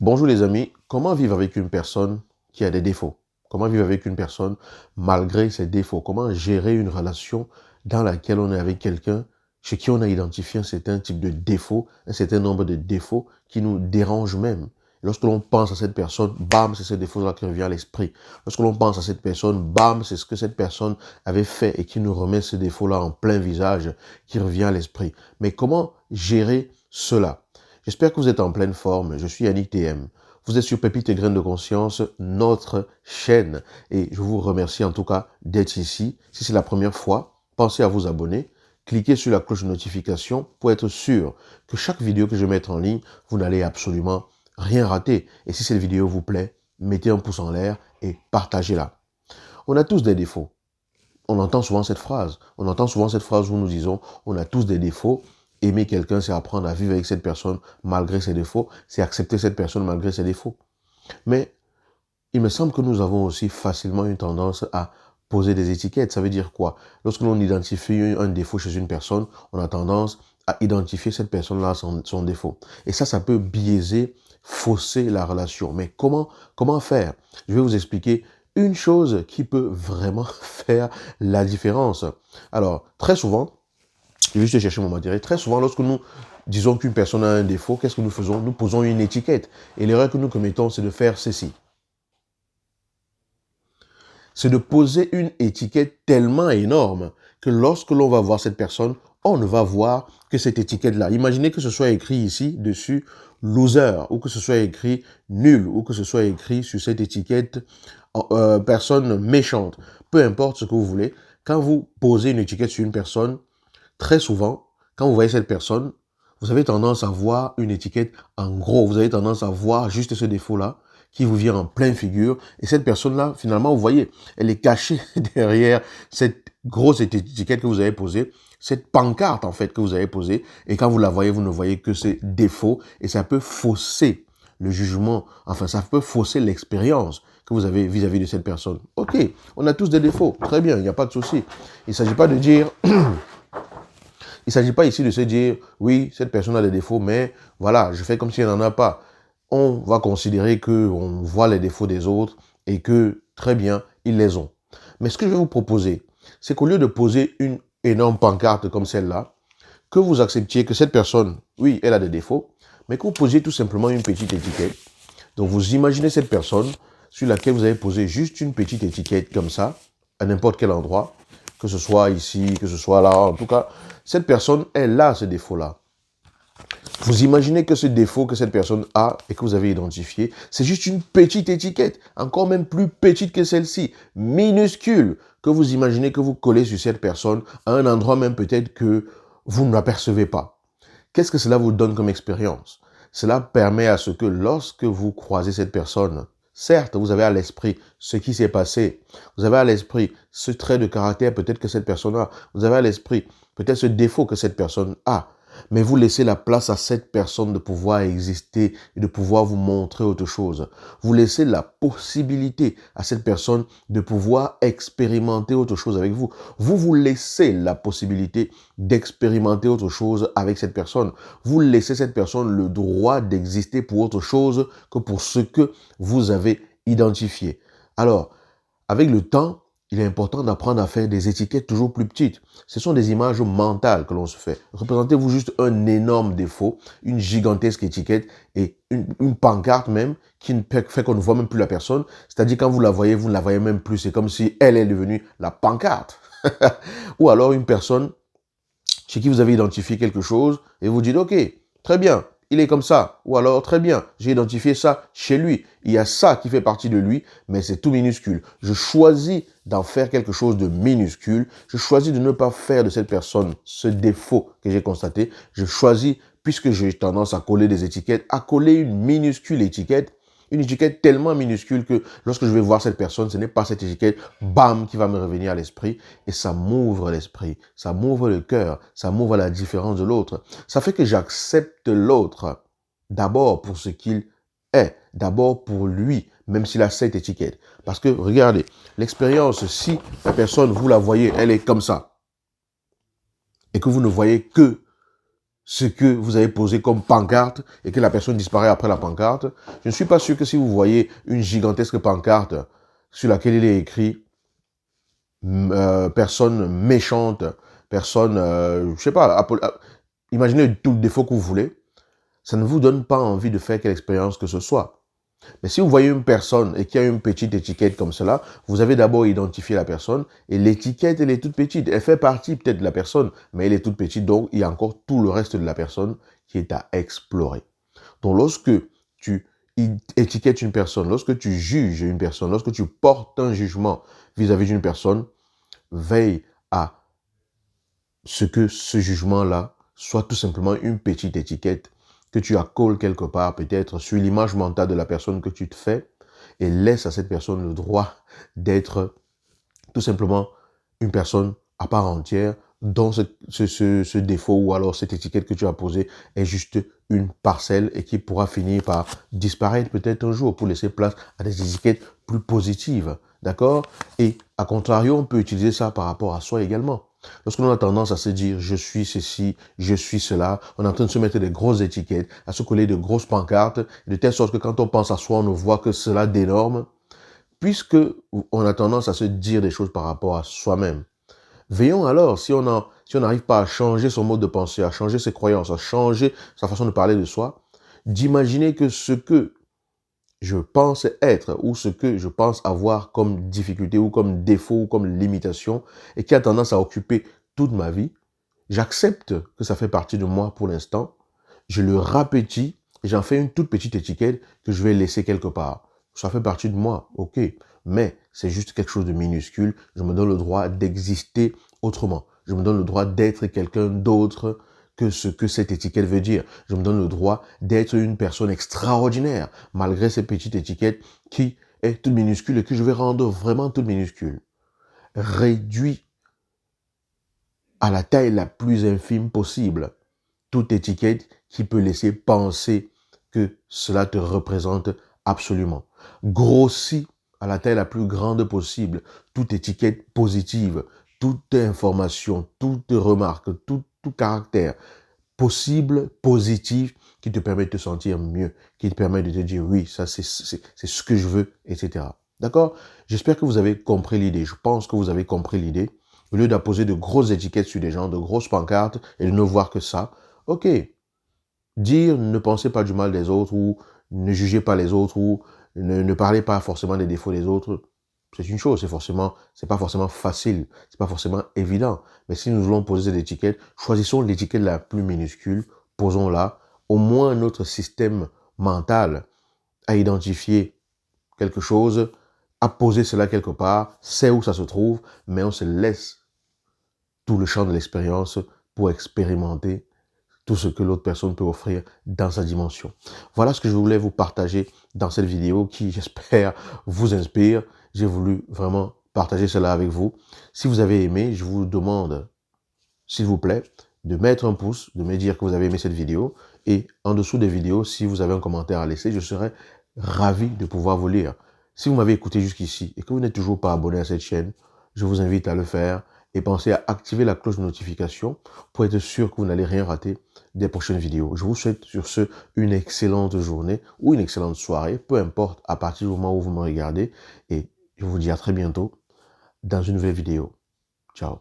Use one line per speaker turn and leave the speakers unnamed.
Bonjour les amis, comment vivre avec une personne qui a des défauts? Comment vivre avec une personne malgré ses défauts? Comment gérer une relation dans laquelle on est avec quelqu'un chez qui on a identifié un certain type de défaut, un certain nombre de défauts qui nous dérangent même. Lorsque l'on pense à cette personne, bam, c'est ce défaut-là qui revient à l'esprit. Lorsque l'on pense à cette personne, bam, c'est ce que cette personne avait fait et qui nous remet ce défaut-là en plein visage qui revient à l'esprit. Mais comment gérer cela? J'espère que vous êtes en pleine forme. Je suis Yannick TM. Vous êtes sur Pépites et Graines de Conscience, notre chaîne. Et je vous remercie en tout cas d'être ici. Si c'est la première fois, pensez à vous abonner. Cliquez sur la cloche de notification pour être sûr que chaque vidéo que je mette en ligne, vous n'allez absolument rien rater. Et si cette vidéo vous plaît, mettez un pouce en l'air et partagez-la. On a tous des défauts. On entend souvent cette phrase. On entend souvent cette phrase où nous disons on a tous des défauts. Aimer quelqu'un, c'est apprendre à vivre avec cette personne malgré ses défauts. C'est accepter cette personne malgré ses défauts. Mais il me semble que nous avons aussi facilement une tendance à poser des étiquettes. Ça veut dire quoi? Lorsque l'on identifie un défaut chez une personne, on a tendance à identifier cette personne-là son défaut. Et ça peut biaiser, fausser la relation. Mais comment faire? Je vais vous expliquer une chose qui peut vraiment faire la différence. Alors, très souvent, je vais juste chercher mon matériel. Très souvent, lorsque nous disons qu'une personne a un défaut, qu'est-ce que nous faisons? Nous posons une étiquette. Et l'erreur que nous commettons, c'est de faire ceci. C'est de poser une étiquette tellement énorme que lorsque l'on va voir cette personne, on ne va voir que cette étiquette-là. Imaginez que ce soit écrit ici, dessus, loser, ou que ce soit écrit nul, ou que ce soit écrit sur cette étiquette personne méchante. Peu importe ce que vous voulez. Quand vous posez une étiquette sur une personne, très souvent, quand vous voyez cette personne, vous avez tendance à voir une étiquette en gros. Vous avez tendance à voir juste ce défaut-là qui vous vient en pleine figure. Et cette personne-là, finalement, vous voyez, elle est cachée derrière cette grosse étiquette que vous avez posée, cette pancarte, en fait, que vous avez posée. Et quand vous la voyez, vous ne voyez que ces défauts. Et ça peut fausser le jugement. Enfin, ça peut fausser l'expérience que vous avez vis-à-vis de cette personne. Ok, on a tous des défauts. Très bien, il n'y a pas de souci. Il ne s'agit pas de dire... Il ne s'agit pas ici de se dire, oui, cette personne a des défauts, mais voilà, je fais comme si elle n'en a pas. On va considérer qu'on voit les défauts des autres et que, très bien, ils les ont. Mais ce que je vais vous proposer, c'est qu'au lieu de poser une énorme pancarte comme celle-là, que vous acceptiez que cette personne, oui, elle a des défauts, mais que vous posiez tout simplement une petite étiquette. Donc vous imaginez cette personne sur laquelle vous avez posé juste une petite étiquette comme ça, à n'importe quel endroit, que ce soit ici, que ce soit là, en tout cas, cette personne, elle a ce défaut-là. Vous imaginez que ce défaut que cette personne a et que vous avez identifié, c'est juste une petite étiquette, encore même plus petite que celle-ci, minuscule, que vous imaginez que vous collez sur cette personne à un endroit même peut-être que vous ne l'apercevez pas. Qu'est-ce que cela vous donne comme expérience? Cela permet à ce que lorsque vous croisez cette personne, certes, vous avez à l'esprit ce qui s'est passé, vous avez à l'esprit ce trait de caractère peut-être que cette personne a, vous avez à l'esprit peut-être ce défaut que cette personne a, mais vous laissez la place à cette personne de pouvoir exister et de pouvoir vous montrer autre chose. Vous laissez la possibilité à cette personne de pouvoir expérimenter autre chose avec vous. Vous vous laissez la possibilité d'expérimenter autre chose avec cette personne. Vous laissez cette personne le droit d'exister pour autre chose que pour ce que vous avez identifié. Alors, avec le temps, il est important d'apprendre à faire des étiquettes toujours plus petites. Ce sont des images mentales que l'on se fait. Représentez-vous juste un énorme défaut, une gigantesque étiquette et une pancarte même qui fait qu'on ne voit même plus la personne. C'est-à-dire quand vous la voyez, vous ne la voyez même plus. C'est comme si elle est devenue la pancarte. Ou alors une personne chez qui vous avez identifié quelque chose et vous dites, ok, très bien, il est comme ça. Ou alors, très bien, j'ai identifié ça chez lui. Il y a ça qui fait partie de lui, mais c'est tout minuscule. Je choisis d'en faire quelque chose de minuscule. Je choisis de ne pas faire de cette personne ce défaut que j'ai constaté. Je choisis, puisque j'ai tendance à coller des étiquettes, à coller une minuscule étiquette. Une étiquette tellement minuscule que lorsque je vais voir cette personne, ce n'est pas cette étiquette, bam, qui va me revenir à l'esprit. Et ça m'ouvre l'esprit, ça m'ouvre le cœur, ça m'ouvre la différence de l'autre. Ça fait que j'accepte l'autre d'abord pour ce qu'il est, d'abord pour lui, même s'il a cette étiquette. Parce que, regardez, l'expérience, si la personne, vous la voyez, elle est comme ça, et que vous ne voyez que ce que vous avez posé comme pancarte et que la personne disparaît après la pancarte. Je ne suis pas sûr que si vous voyez une gigantesque pancarte sur laquelle il est écrit personne méchante, personne, je sais pas, imaginez tout le défaut que vous voulez, ça ne vous donne pas envie de faire quelle expérience que ce soit. Mais si vous voyez une personne et qu'il y a une petite étiquette comme cela, vous avez d'abord identifié la personne et l'étiquette, elle est toute petite. Elle fait partie peut-être de la personne, mais elle est toute petite, donc il y a encore tout le reste de la personne qui est à explorer. Donc lorsque tu étiquettes une personne, lorsque tu juges une personne, lorsque tu portes un jugement vis-à-vis d'une personne, veille à ce que ce jugement-là soit tout simplement une petite étiquette que tu accoles quelque part, peut-être sur l'image mentale de la personne que tu te fais, et laisse à cette personne le droit d'être tout simplement une personne à part entière, dont ce défaut ou alors cette étiquette que tu as posée est juste une parcelle et qui pourra finir par disparaître peut-être un jour pour laisser place à des étiquettes plus positives. D'accord? Et à contrario, on peut utiliser ça par rapport à soi également. Lorsque l'on a tendance à se dire « je suis ceci, je suis cela », on est en train de se mettre des grosses étiquettes, à se coller de grosses pancartes, de telle sorte que quand on pense à soi, on ne voit que cela d'énorme, puisque on a tendance à se dire des choses par rapport à soi-même. Veillons alors, si on n'arrive pas à changer son mode de pensée, à changer ses croyances, à changer sa façon de parler de soi, d'imaginer que ce que je pense être ou ce que je pense avoir comme difficulté ou comme défaut ou comme limitation et qui a tendance à occuper toute ma vie, j'accepte que ça fait partie de moi pour l'instant, je le rapetis et j'en fais une toute petite étiquette que je vais laisser quelque part. Ça fait partie de moi, ok, mais c'est juste quelque chose de minuscule, je me donne le droit d'exister autrement. Je me donne le droit d'être quelqu'un d'autre que ce que cette étiquette veut dire. Je me donne le droit d'être une personne extraordinaire, malgré cette petite étiquette qui est toute minuscule et que je vais rendre vraiment toute minuscule. Réduis à la taille la plus infime possible toute étiquette qui peut laisser penser que cela te représente absolument. Grossis à la taille la plus grande possible toute étiquette positive, toute information, toute remarque, tout caractère possible, positif, qui te permet de te sentir mieux, qui te permet de te dire oui, ça c'est ce que je veux, etc. D'accord? J'espère que vous avez compris l'idée. Je pense que vous avez compris l'idée. Au lieu d'apposer de grosses étiquettes sur des gens, de grosses pancartes, et de ne voir que ça, ok, dire ne pensez pas du mal des autres ou ne jugez pas les autres ou ne parlez pas forcément des défauts des autres, c'est une chose, c'est pas forcément facile, c'est pas forcément évident. Mais si nous voulons poser cette étiquette, choisissons l'étiquette la plus minuscule, posons-la. Au moins notre système mental a identifié quelque chose, a posé cela quelque part, sait où ça se trouve, mais on se laisse tout le champ de l'expérience pour expérimenter tout ce que l'autre personne peut offrir dans sa dimension. Voilà ce que je voulais vous partager dans cette vidéo qui, j'espère, vous inspire. J'ai voulu vraiment partager cela avec vous. Si vous avez aimé, je vous demande, s'il vous plaît, de mettre un pouce, de me dire que vous avez aimé cette vidéo. Et en dessous des vidéos, si vous avez un commentaire à laisser, je serai ravi de pouvoir vous lire. Si vous m'avez écouté jusqu'ici et que vous n'êtes toujours pas abonné à cette chaîne, je vous invite à le faire et pensez à activer la cloche de notification pour être sûr que vous n'allez rien rater des prochaines vidéos. Je vous souhaite sur ce une excellente journée ou une excellente soirée, peu importe à partir du moment où vous me regardez. Et je vous dis à très bientôt dans une nouvelle vidéo. Ciao.